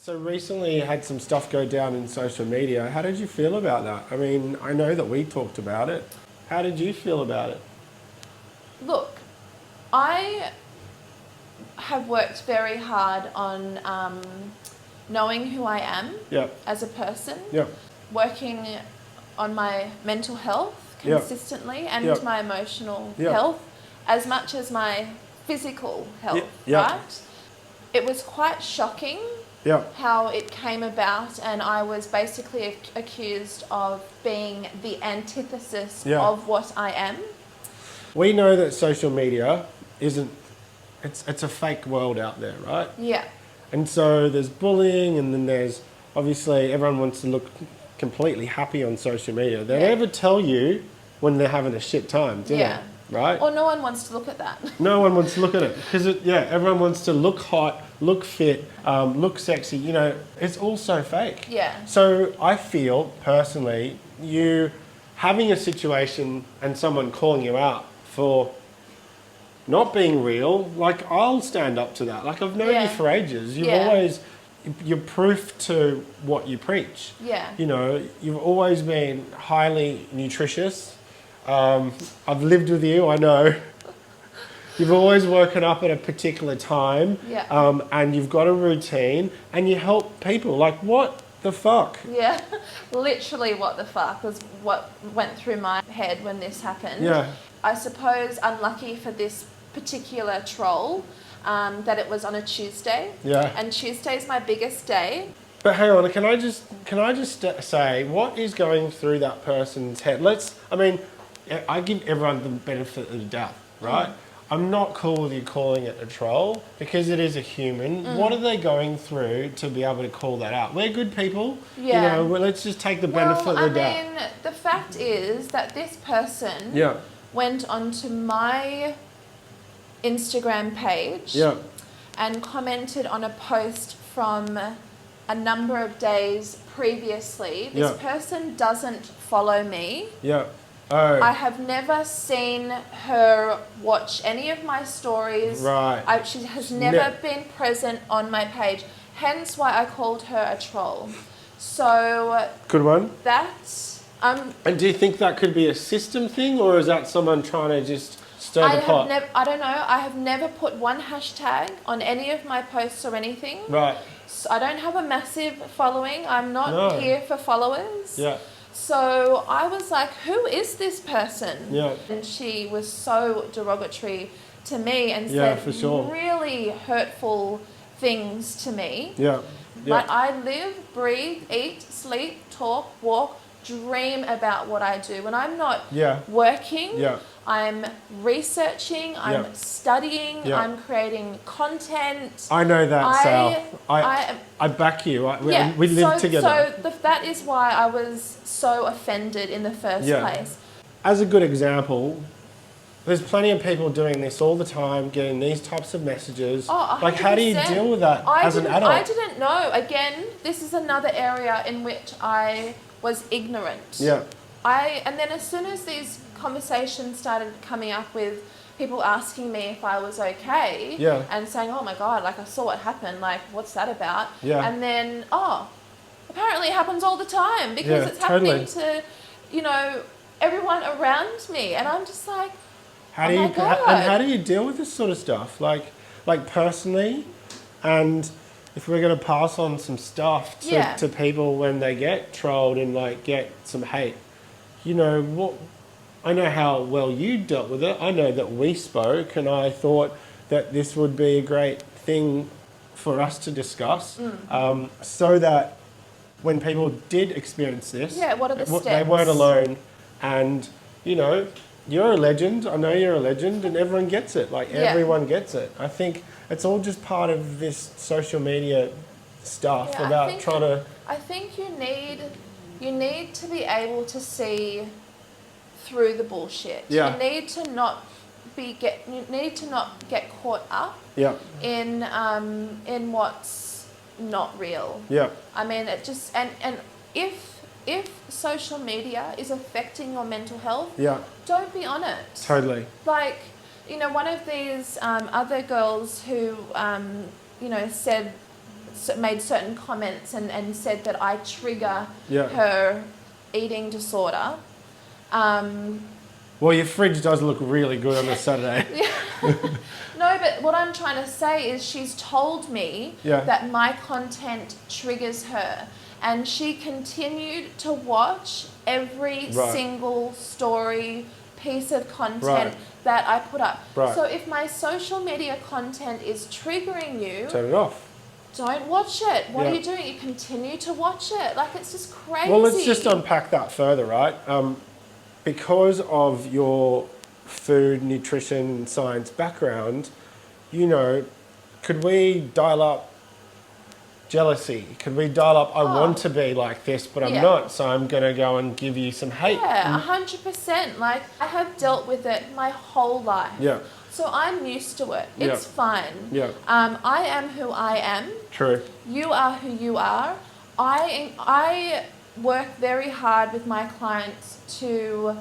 So recently you had some stuff go down in social media. How did you feel about that? I mean, I know that we talked about it. How did you feel about it? Look, I have worked very hard on knowing who I am as a person, working on my mental health consistently and my emotional health as much as my physical health, right? It was quite shocking how it came about, and I was basically accused of being the antithesis of what I am. We know that social media isn't, it's a fake world out there, right? Yeah. And so there's bullying, and then there's, obviously everyone wants to look completely happy on social media. They never tell you when they're having a shit time, do they? Right? Or no one wants to look at that. No one wants to look at it because everyone wants to look hot, look fit, look sexy. You know, it's all so fake. Yeah. So I feel personally, you having a situation and someone calling you out for not being real, like I'll stand up to that. Like I've known you for ages. You're proof to what you preach. Yeah. You know, you've always been highly nutritious. I've lived with you, I know. You've always woken up at a particular time, and you've got a routine, and you help people. Like, what the fuck? Yeah, literally what the fuck was what went through my head when this happened. Yeah. I suppose unlucky for this particular troll that it was on a Tuesday. Yeah. And Tuesday's my biggest day. But hang on, can I just say what is going through that person's head? I give everyone the benefit of the doubt, right? I'm not cool with you calling it a troll because it is a human. What are they going through to be able to call that out? We're good people. Yeah. You know, let's just take the benefit of the doubt. I mean, the fact is that this person went onto my Instagram page and commented on a post from a number of days previously. This person doesn't follow me. Yeah. Oh. I have never seen her watch any of my stories. Right. She has never been present on my page. Hence why I called her a troll. So good one. That's And do you think that could be a system thing, or is that someone trying to just stir the pot? I don't know. I have never put one hashtag on any of my posts or anything. Right. So I don't have a massive following. I'm not here for followers. Yeah. So I was like, who is this person? Yeah. And she was so derogatory to me and said really hurtful things to me. Yeah. But I live, breathe, eat, sleep, talk, walk, dream about what I do. When I'm not working, I'm researching, I'm studying, I'm creating content. I know that, Sal. I back you. We live together. So that is why I was so offended in the first place. As a good example, there's plenty of people doing this all the time, getting these types of messages. Oh, 100%. Like, how do you deal with that as an adult? I didn't know. Again, this is another area in which I was ignorant. Yeah. And then as soon as these conversations started coming up with people asking me if I was okay and saying, oh my God, like I saw what happened, like what's that about? Yeah. And then, apparently it happens all the time because it's happening to, everyone around me. And I'm just like, how do you deal with this sort of stuff? Like personally, and if we're going to pass on some stuff to people when they get trolled and like get some hate, I know how well you dealt with it. I know that we spoke, and I thought that this would be a great thing for us to discuss, so that when people did experience this, what are the steps? They weren't alone. And you're a legend. I know you're a legend, and everyone gets it. Like everyone gets it. I think it's all just part of this social media stuff about trying to. I think you need to be able to see through the bullshit. Yeah. You need to not get caught up in what's not real. Yeah. I mean, it just and if social media is affecting your mental health, don't be on it. Totally. Like, one of these other girls who said made certain comments and said that I trigger her eating disorder. Well, your fridge does look really good on a Saturday. No, but what I'm trying to say is she's told me that my content triggers her. And she continued to watch every single story, piece of content that I put up. So if my social media content is triggering you... Turn it off. Don't watch it. What are you doing? You continue to watch it. Like, it's just crazy. Well, let's just unpack that further, right? Because of your food, nutrition, science background, you know, could we dial up jealousy? Could we dial up, I want to be like this, but I'm not, so I'm going to go and give you some hate? Yeah, 100%. Like, I have dealt with it my whole life. Yeah. So I'm used to it. It's fine. Yeah. I am who I am. True. You are who you are. I work very hard with my clients to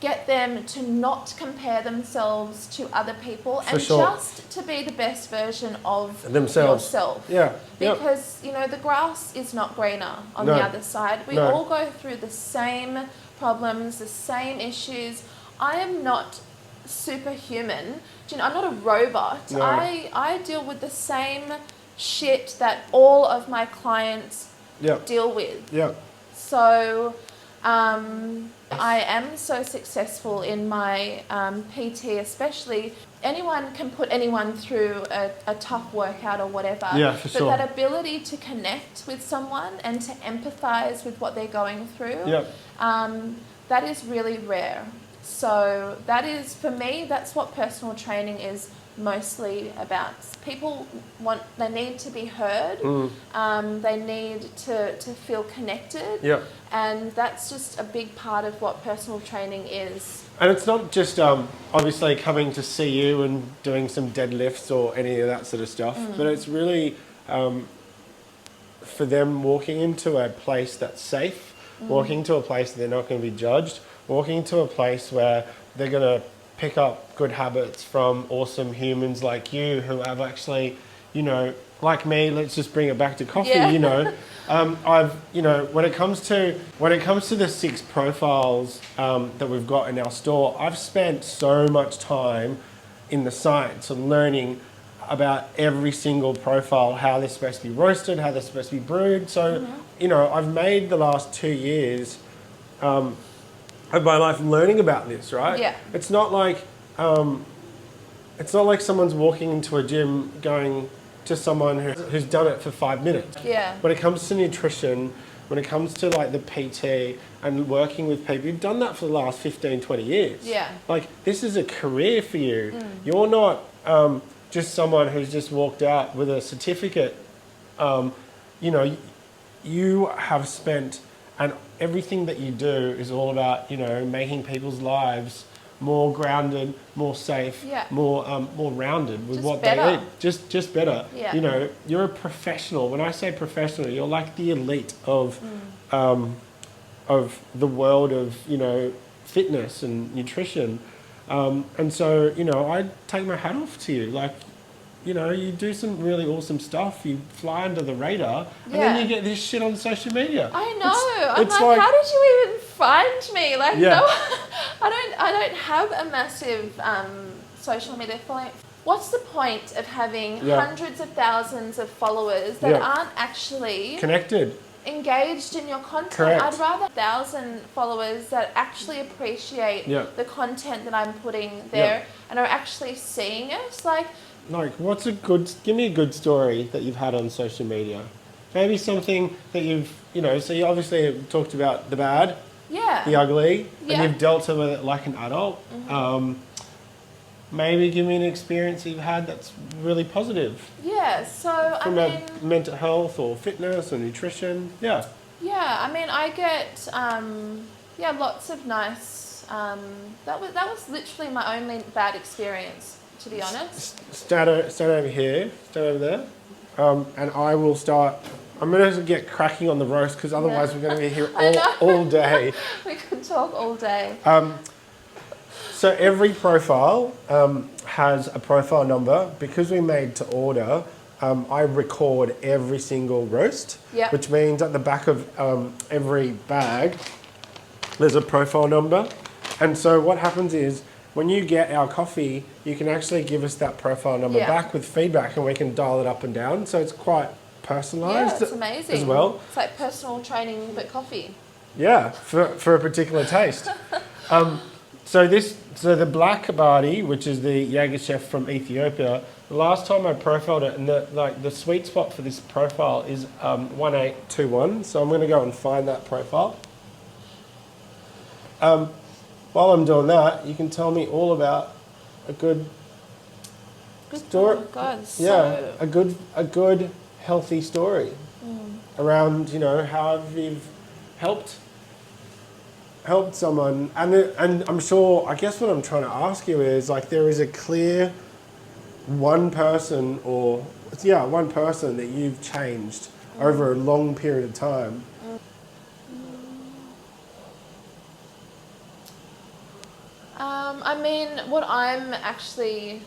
get them to not compare themselves to other people just to be the best version of yourself. Yeah. Because, you know, the grass is not greener on the other side. We all go through the same problems, the same issues. I am not superhuman. You know, I'm not a robot. No. I deal with the same shit that all of my clients deal with. Yeah. So I am so successful in my PT, especially. Anyone can put anyone through a tough workout or whatever. Yeah, for sure. But that ability to connect with someone and to empathize with what they're going through, that is really rare. So that is, for me, that's what personal training is mostly about. People they need to be heard. They need to feel connected. And that's just a big part of what personal training is. And it's not just obviously coming to see you and doing some deadlifts or any of that sort of stuff, but it's really for them walking into a place that's safe, walking to a place they're not going to be judged, walking to a place where they're going to pick up good habits from awesome humans like you who have actually, you know, like me, let's just bring it back to coffee, you know. I've, you know, when it comes to the 6 profiles that we've got in our store, I've spent so much time in the science and learning about every single profile, how they're supposed to be roasted, how they're supposed to be brewed. So, you know, I've made the last 2 years of my life learning about this, right? Yeah. It's not like someone's walking into a gym going to someone who's done it for 5 minutes. Yeah. When it comes to nutrition, when it comes to like the PT and working with people, you've done that for the last 15, 20 years. Yeah. Like, this is a career for you. You're not just someone who's just walked out with a certificate. You know, you have spent, and everything that you do is all about, you know, making people's lives more grounded, more safe, more rounded with what they eat. Just better. Yeah. You know, you're a professional. When I say professional, you're like the elite of the world of, you know, fitness and nutrition. And so, you know, I take my hat off to you. Like, you know, you do some really awesome stuff. You fly under the radar, and then you get this shit on social media. I know. It's like, how did you even find me? Like, no, I don't have a massive social media following. What's the point of having hundreds of thousands of followers that aren't actually connected, engaged in your content? Correct. I'd rather 1,000 followers that actually appreciate the content that I'm putting there and are actually seeing it. Like, give me a good story that you've had on social media. Maybe something that you've, you know, so you obviously have talked about the bad, the ugly, and you've dealt with it like an adult. Maybe give me an experience that you've had that's really positive. Yeah, so from mental health or fitness or nutrition. Yeah. Yeah, I mean, I get lots of nice. That was literally my only bad experience, to be honest. Stand over here. Stand over there. And I will start. I'm going to get cracking on the roast because otherwise we're going to be here all day. We could talk all day. So every profile has a profile number. Because we made to order, I record every single roast, Yep. which means at the back of every bag, there's a profile number. And so what happens is when you get our coffee, you can actually give us that profile number back with feedback and we can dial it up and down. So it's quite personalised. Yeah, it's amazing. As well. It's like personal training but coffee. Yeah, for a particular taste. So the black Barty, which is the Yirgacheffe from Ethiopia, the last time I profiled it, and the sweet spot for this profile is 1821. So I'm going to go and find that profile. While I'm doing that, you can tell me all about a good story. Oh God, a good healthy story around how you've helped someone, and I'm sure. I guess what I'm trying to ask you is there is a clear one person that you've changed over a long period of time. I mean, what I'm actually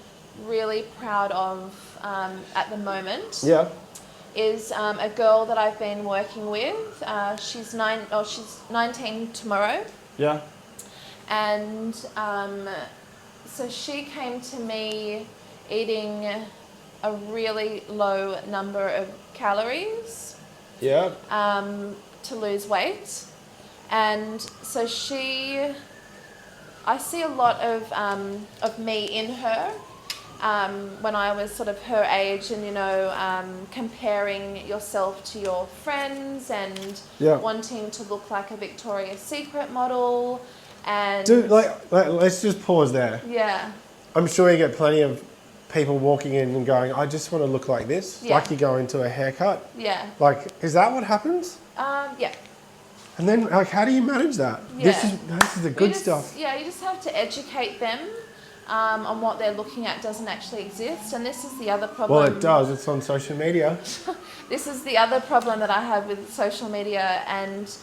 really proud of at the moment is a girl that I've been working with. She's 19 tomorrow. Yeah. And so she came to me eating a really low number of calories. Yeah. To lose weight. And so I see a lot of me in her when I was sort of her age, and comparing yourself to your friends and wanting to look like a Victoria's Secret model. And dude, let's just pause there. Yeah. I'm sure you get plenty of people walking in and going, I just want to look like this. Yeah. Like you go into a haircut. Yeah. Is that what happens? Yeah. And then, how do you manage that? Yeah. This is the good stuff. Yeah, you just have to educate them on what they're looking at doesn't actually exist. And this is the other problem. Well, it does. It's on social media. This is the other problem that I have with social media. And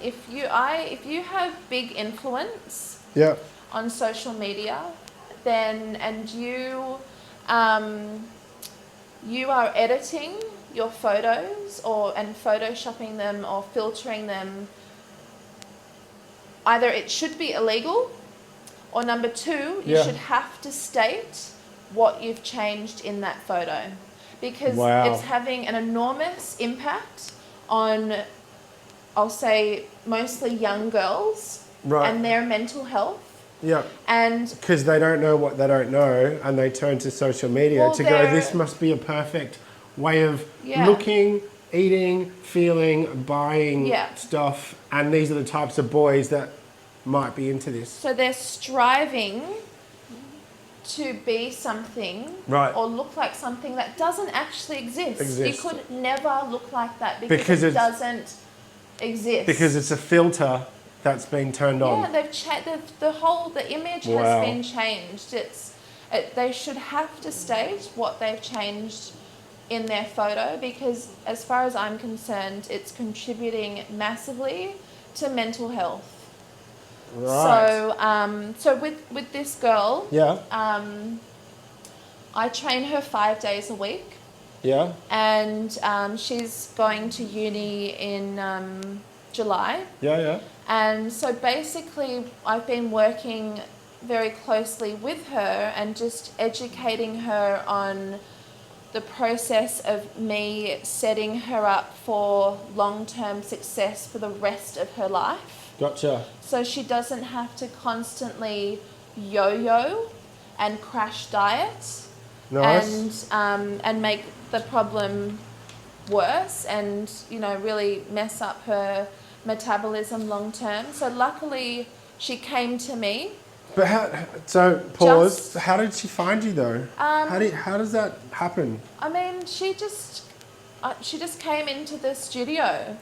if you have big influence on social media, and you are editing your photos and photoshopping them or filtering them, either it should be illegal, or number two, you should have to state what you've changed in that photo, because it's having an enormous impact on, I'll say, mostly young girls and their mental health. Yeah. And because they don't know what they don't know, and they turn to social media to go, this must be a perfect way of looking, eating, feeling, buying stuff, and these are the types of boys that might be into this. So they're striving to be something or look like something that doesn't actually exist. You could never look like that because it doesn't exist. Because it's a filter that's been turned on. Yeah, the image has been changed. They should have to state what they've changed in their photo, because as far as I'm concerned, it's contributing massively to mental health. Right. So with this girl, I train her 5 days a week. Yeah. And she's going to uni in July. Yeah. And so basically, I've been working very closely with her and just educating her on the process of me setting her up for long-term success for the rest of her life. Gotcha. So she doesn't have to constantly yo-yo and crash diet. Nice. And make the problem worse and, really mess up her metabolism long term. So luckily she came to me. But pause. How did she find you though? How does that happen? I mean, she just came into the studio.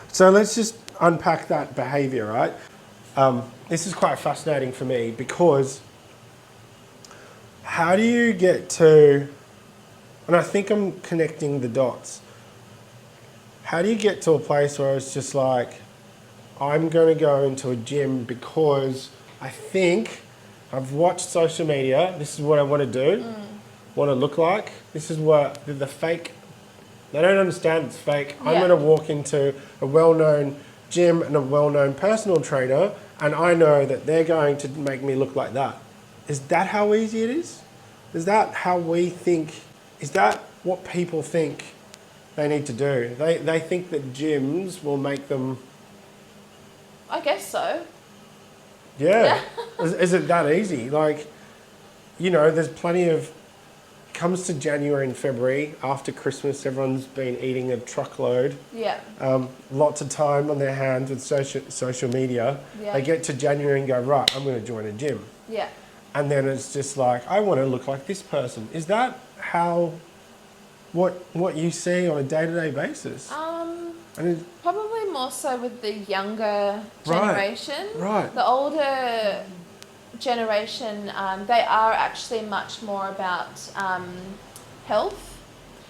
So let's just unpack that behaviour, right? This is quite fascinating for me, because how do you get to, and I think I'm connecting the dots, how do you get to a place where it's just like, I'm going to go into a gym because I think I've watched social media, this is what I want to do, want to look like. This is what the fake, they don't understand it's fake. Yeah. I'm going to walk into a well-known gym and a well-known personal trainer, and I know that they're going to make me look like that. Is that how easy it is? Is that how we think? Is that what people think they need to do? They think that gyms will make them... I guess so. Yeah. Is it that easy? Like, you know, there's plenty of... Comes to January and February, after Christmas, everyone's been eating a truckload. Yeah. Lots of time on their hands with social media. Yeah. They get to January and go, right, I'm going to join a gym. Yeah. And then it's just like, I want to look like this person. Is that how, what you see on a day-to-day basis? Probably more so with the younger generation. Right. The older generation, they are actually much more about health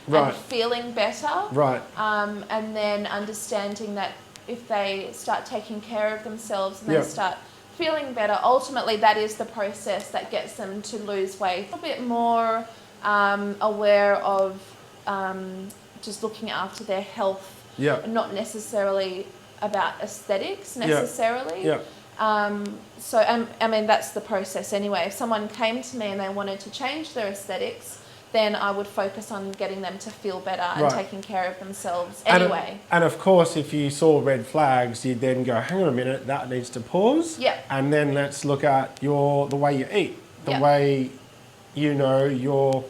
and feeling better. Right. And then understanding that if they start taking care of themselves and they start feeling better, ultimately that is the process that gets them to lose weight. A bit more aware of just looking after their health, and not necessarily about aesthetics necessarily. Yeah. So, I mean, that's the process anyway. If someone came to me and they wanted to change their aesthetics, then I would focus on getting them to feel better and taking care of themselves anyway. And of course, if you saw red flags, you'd then go, hang on a minute, that needs to pause. Yeah. And then let's look at the way you eat, the way, you know, you're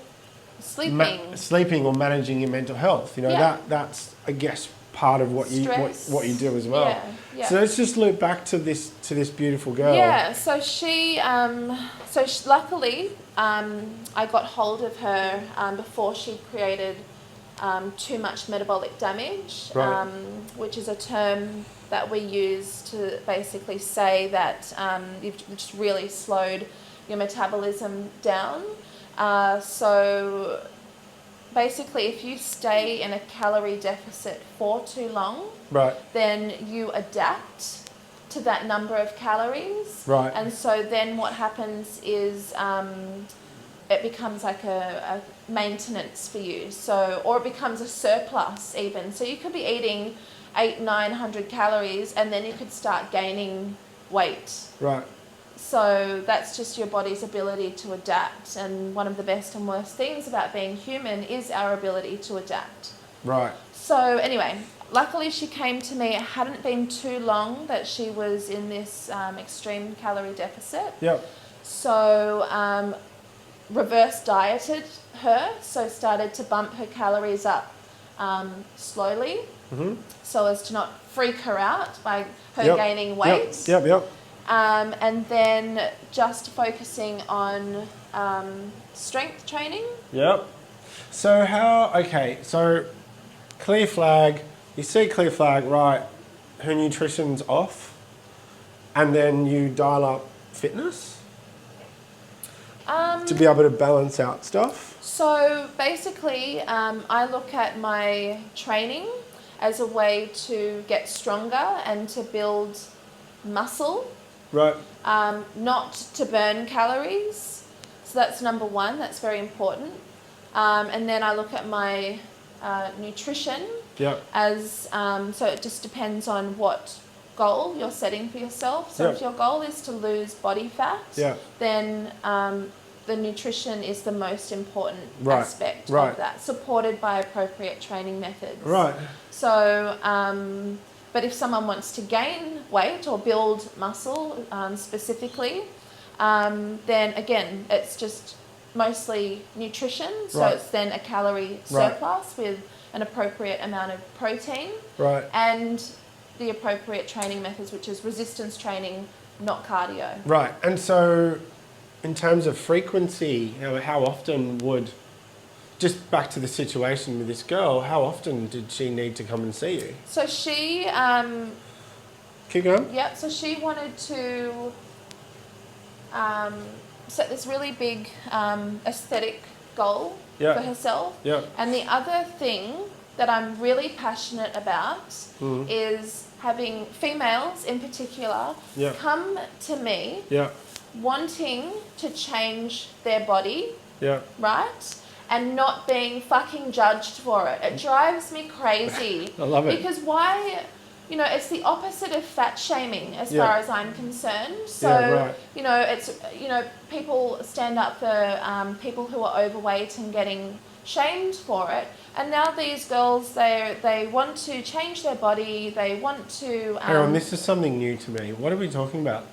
sleeping or managing your mental health. You know, that's, I guess, part of what you do as well. Yeah. Yeah. So let's just loop back to this beautiful girl. Yeah. So she luckily, I got hold of her before she created too much metabolic damage, which is a term that we use to basically say that you've just really slowed your metabolism down. So basically, if you stay in a calorie deficit for too long, then you adapt to that number of calories. Right. And so then what happens is it becomes like a maintenance for you. So, or it becomes a surplus even. So you could be eating 800-900 calories and then you could start gaining weight. Right. So that's just your body's ability to adapt. And one of the best and worst things about being human is our ability to adapt. Right. So anyway, luckily she came to me. It hadn't been too long that she was in this extreme calorie deficit. Yep. So reverse dieted her. So started to bump her calories up slowly, so as to not freak her out by her gaining weight. Yep. And then just focusing on strength training. Yep. So so clear flag, you see clear flag, right, her nutrition's off, and then you dial up fitness to be able to balance out stuff? So basically, I look at my training as a way to get stronger and to build muscle. Right. Not to burn calories. So that's number one. That's very important. And then I look at my nutrition as, so it just depends on what goal you're setting for yourself. So if your goal is to lose body fat, then the nutrition is the most important aspect of that, supported by appropriate training methods. Right. So, but if someone wants to gain weight or build muscle specifically, then again, it's just mostly nutrition. So it's then a calorie surplus with an appropriate amount of protein. Right. And the appropriate training methods, which is resistance training, not cardio. Right. And so in terms of frequency, how often would, just back to the situation with this girl, how often did she need to come and see you? So she... Keep going. Yeah, so she wanted to set this really big aesthetic goal for herself. Yeah. And the other thing that I'm really passionate about is having females in particular come to me wanting to change their body, right? and not being fucking judged for it. It drives me crazy. I love it. Because why, it's the opposite of fat shaming as far as I'm concerned. So, it's, people stand up for people who are overweight and getting shamed for it. And now these girls, they want to change their body, they want to... Hang on, this is something new to me. What are we talking about?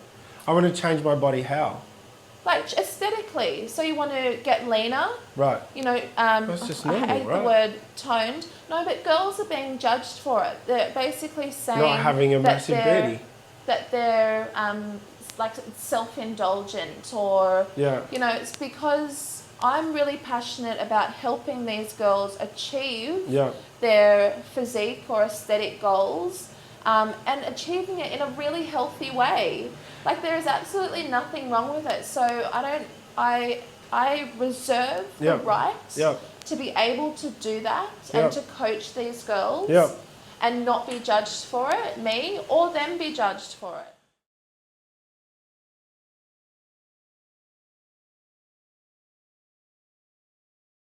I want to change my body how? Like aesthetically. So you want to get leaner. Right. That's just normal, I hate the word toned. No, but girls are being judged for it. They're basically saying... Not having a massive booty. That they're like self-indulgent or... Yeah. It's because... I'm really passionate about helping these girls achieve their physique or aesthetic goals and achieving it in a really healthy way. Like there is absolutely nothing wrong with it. So I reserve the right to be able to do that and to coach these girls and not be judged for it, me, or them be judged for it.